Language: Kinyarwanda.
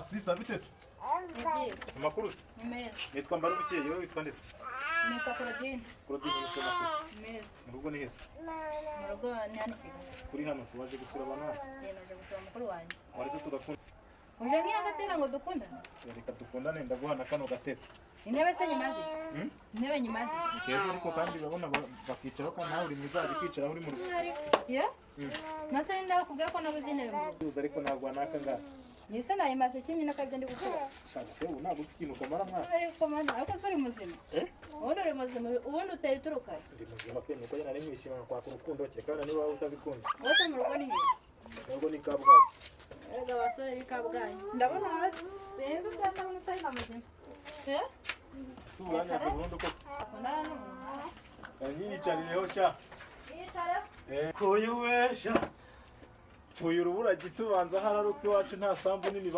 sister bitese. Nibyiza. Amakuru se. Imeza. Nitwa Mbarukiye, yewe witwa ndese. Nitwa Claudine. Claudine Musoma. Imeza. Mu rugo ni heza. Mu rugo ni hano i Kigali. Kuri hano se waje gusura abantu hano. Naje gusura mukuru wanjye. Waretse tugakunda. Uje nk'iyagatera ngo dukundane? Reka dukundane ndaguhana kano gatete. Intebe se nyimaze? Intebe nyimaze? Keza ariko kandi urabona bakicaraho kandi nawe uri mwiza kwicaraho uri mu rugo. Ye? Nase ndaho kubwiye ko nabuze intebe mu rugo. Ariko ntabwo wanaka ngaha. Nise nayimaze kinyina kabyo ndi gukora. Shaka se ubu ntabwo ufite ikintu ukamara mwana. Ariko mwana, ariko sori muzima. Ubundi uri muzima, ubundi uteye uturuka. Ndi muzima pe nuko yana rimwishima kwa kurukundo cyekana niba utabikunda. Wote mu rugo ni he? Nubwo ni Kabgayi. Ega basore ni Kabgayi. Ndabona sinzi cyangwa mutari na muzima. Subanya burundu ko. Akundana n'umuntu. Yiyicarireho sha. Yitara? Kuyuwesha. Tuyurubura gitubanza hararuka iwacu nta sambu nini